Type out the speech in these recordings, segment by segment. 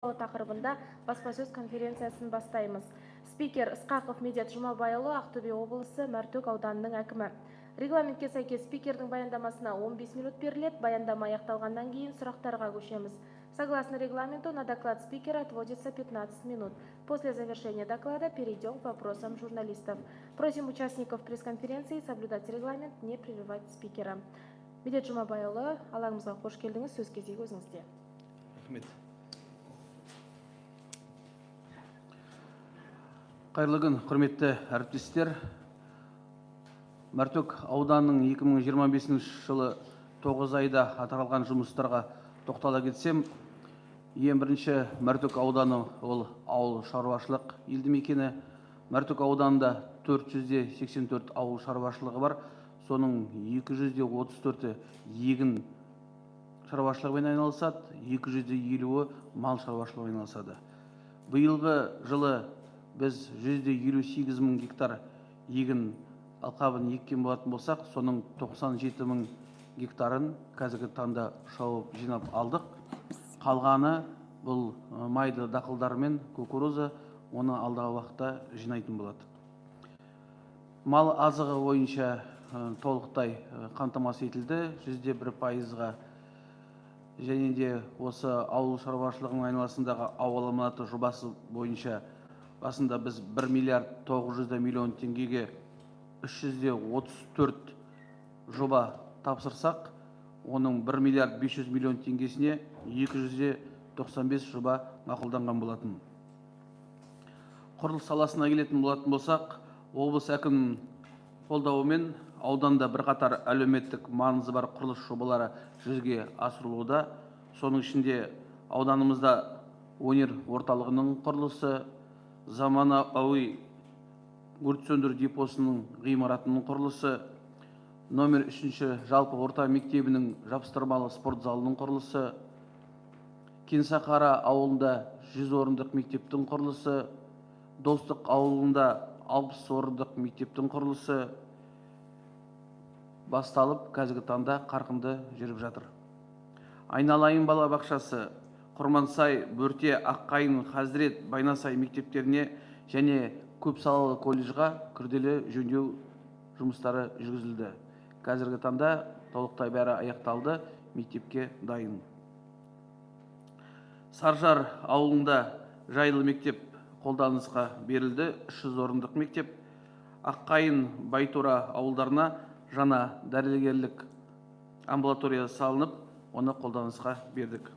тақырыбында баспасөз конференциясын бастаймыз. Спикер Ысқақов Медет Жұмабайұлы Ақтөбе облысы Мәртөк ауданының әкімі. Регламентке сәйкес спикердің баяндамасына 15 минут беріледі. Баяндама аяқталғаннан кейін сұрақтарға көшеміз. Согласно регламенту, на доклад спикера отводится 15 минут. После завершения доклада перейдем к вопросам журналистов. Просим участников пресс-конференции соблюдать регламент, не прерывать спикера. Медет Жұмабайұлы, алаңымызға қош келдіңіз, сөз кезегі өзіңізде. Рахмет. Қайырлы күн, құрметті әріптестер. Мәртөк ауданының 2025 жылы 9 айда атқарылған жұмыстарға тоқтала кетсем, ең бірінші Мәртөк ауданы ол ауыл шаруашылық елді мекені. Мәртөк ауданында 484 ауыл шаруашылығы бар, соның 234 егін шаруашылығымен айналысады, 250-і мал шаруашылығымен айналысады. Биылғы жылы біз 158 мың гектар егін алқабын еккен болатын болсақ, соның 97 мың гектарын қазіргі таңда шауып жинап алдық. Қалғаны бұл майды дақылдар мен кукуруза, оны алдағы уақытта жинайтын болады. Мал азығы бойынша толықтай қамтамасыз етілді, 101%-ға. Және де осы ауыл шаруашылығының айналасындағы ауыл аманаты жобасы бойынша басында біз 1 миллиард 900 миллион теңгеге 334 жоба тапсырсақ, оның 1 миллиард 500 миллион теңгесіне 295 жоба мақұлданған болатын. Құрылыс саласына келетін болатын болсақ, облыс әкімінің қолдауымен ауданда бірқатар әлеуметтік маңызы бар құрылыс жобалары жүзеге асырылуда. Соның ішінде ауданымызда өнер орталығының құрылысы, заманауи өрт сөндіру депосының ғимаратының құрылысы, номер 3 жалпы орта мектебінің жапсырмалы спорт залының құрылысы, Кенсақара ауылында 100 орындық мектептің құрылысы, Достық ауылында 60 орындық мектептің құрылысы басталып, қазіргі таңда қарқынды жүріп жатыр. Айналайын балабақшасы, Құрмансай, Бөрте, Аққайын, Хазірет, Байнасай мектептеріне және көпсалалы колледжға күрделі жөндеу жұмыстары жүргізілді. Қазіргі таңда толықтай бәрі аяқталды, мектепке дайын. Саржар ауылында жайлы мектеп қолданысқа берілді, 300 орындық мектеп. Аққайын, Байтура ауылдарына жаңа дәрігерлік амбулатория салынып, оны қолданысқа бердік.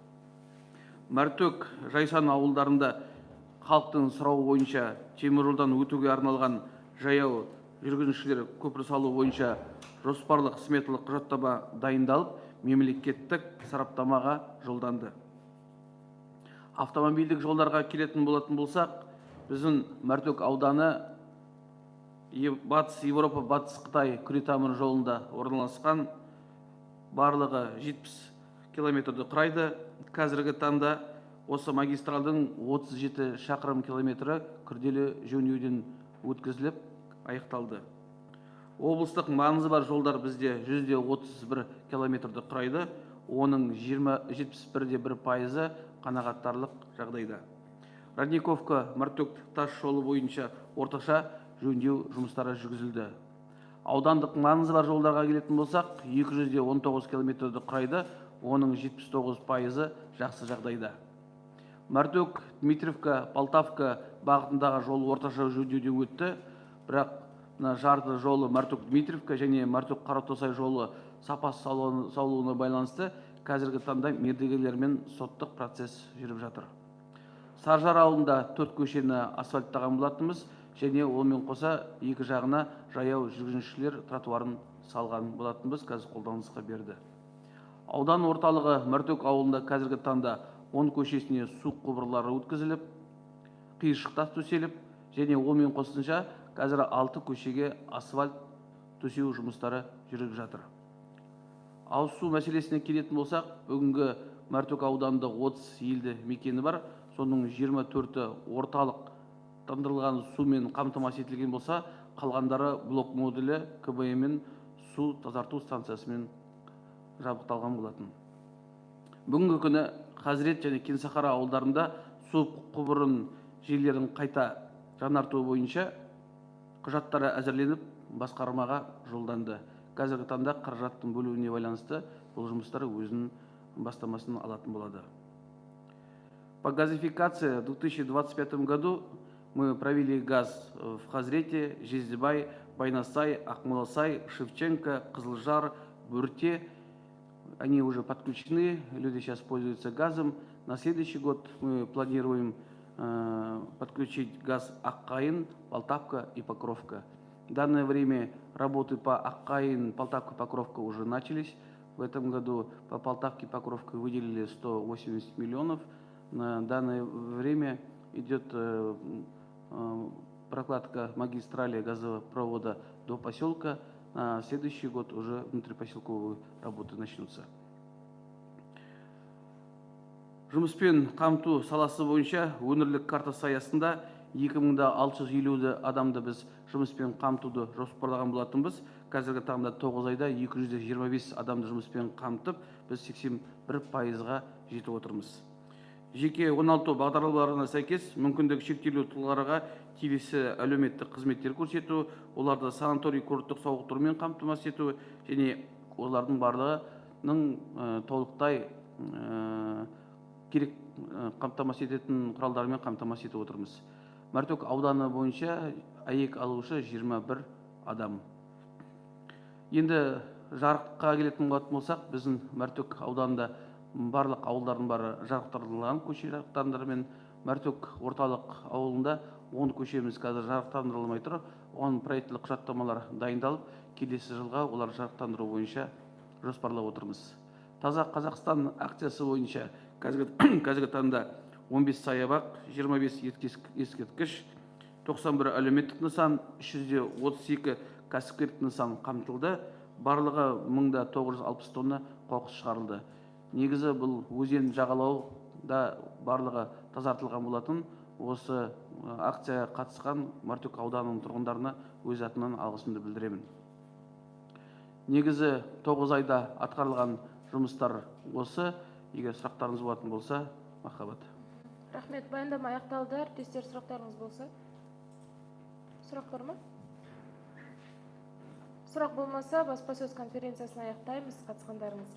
Мәртөк, Жайсан ауылдарында халықтың сұрауы бойынша теміржолдан өтуге арналған жаяу жүргіншілер көпір салу бойынша жоспарлық сметалық құжаттама дайындалып, мемлекеттік сараптамаға жолданды. Автомобильдік жолдарға келетін болатын болсақ, біздің Мәртөк ауданы Батыс Европа, Батыс Қытай күретамыр жолында орналасқан, барлығы 70 километрді құрайды. Қазіргі таңда осы магистралдың 37 шақырым километрі күрделі жөндеуден өткізіліп, аяқталды. Облыстық маңызы бар жолдар бізде 131 километрді құрайды, оның 71% қанағаттарлық жағдайда. Родниковка Мәртөк тас жолы бойынша орташа жөндеу жұмыстары жүргізілді. Аудандық маңызы бар жолдарға келетін болсақ, 219 километрді құрайды, оның 79% жақсы жағдайда. Мәртөк, Дмитриевка, Полтавка бағытындағы жол орташа жөндеуден өтті, бірақ жарты жолы Мәртөк-Дмитриевка және Мәртөк-Қаратосай жолы сапасы салуына байланысты қазіргі таңда мердігерлермен соттық процесс жүріп жатыр. Саржар ауылында 4 көшені асфальттаған болатынбыз, және олмен қоса екі жағына жаяу жүргіншілер тротуарын салған болатынбыз, қазір қолданысқа берді. Аудан орталығы Мәртөк ауылында қазіргі таңда 10 көшесіне су құбырлары өткізіліп, қиыршықтар төселіп, және олмен қосынша қазір 6 көшеге асфальт төсеу жұмыстары жүріп жатыр. Ауыз су мәселесіне келетін болсақ, бүгінгі Мәртөк ауданында 30 елді мекені бар, соның 24-і орталық тандырылған сумен қамтамасыз етілген болса, қалғандары блок модулі КБМ-мен су тазарту станциясымен жабдықталған болатын. Бүгінгі күні Хазірет және Кенсақара ауылдарында су құбырын желілерін қайта жаңарту бойынша құжаттары әзірленіп басқармаға жолданды. Қазіргі таңда қаражаттың бөлуіне байланысты бұл жұмыстар өзінің бастамасын алатын болады. По газификации в 2025 году мы провели газ в Хазрете, Жиздебай, Байнасай, Акмоласай, Шевченко, Кызылжар, Бюрте. Они уже подключены, люди сейчас пользуются газом. На следующий год мы планируем подключить газ Аккаин, Полтавка и Покровка. В данное время работы по Аккаин, Полтавка, Покровка уже начались. В этом году по Полтавке, Покровке выделили 180 миллионов. На данное время идет прокладка магистрали газопровода до поселка. На следующий год уже внутрипоселковые работы начнутся. Жұмыспен қамту саласы бойынша өңірлік картасы аясында 2650 адамды біз жұмыспен қамтуды жоспарлаған болатынбыз. Қазіргі таңда 9 айда 225 адамды жұмыспен қамтып, біз 81%-ға жетіп отырмыз. Жеке 16 бағдарламаларына сәйкес мүмкіндігі шектеулі тұлғаларға келесі әлеуметтік қызметтер көрсету, оларды санаторий курорттық сауықтырумен қамтамасыз ету және олардың барлығының толықтай керек қамтамасыз ететін құралдармен қамтамасыз етіп отырмыз. Мәртөк ауданы бойынша әйек алушы 21 адам. Енді жарыққа келетін болатын болсақ, біздің Мәртөк ауданында барлық ауылдардың бары жарықтандырылған көше жарықтандырымен. Мәртөк орталық ауылында 10 көшеміз қазір жарықтандырылмай тұр. 10 проекттік құжаттамалар дайындалып, келесі жылға олар жарықтандыру бойынша жоспарлап отырмыз. Таза Қазақстан акциясы бойынша қазіргі таңда 15 саябақ, 25 ескерткіш, 91 әлеуметтік нысан, 332 кәсіпкерлік нысан қамтылды. Барлығы 1960 тонна қоқыс шығарылды. Негізі бұл өзен жағалауда барлығы тазартылған болатын. Осы акцияға қатысқан Мәртөк ауданының тұрғындарына өз атынан алғысымды білдіремін. Негізі 9 айда атқарылған жұмыстар осы. Егер сұрақтарыңыз болатын болса, махаббат. Рахмет, баяндама аяқталды. Әріптестер, сұрақтарыңыз болса? Сұрақ бар ма? Сұрақ болмаса, баспасөз конференциясын аяқтаймыз. Қатысқандарыңызға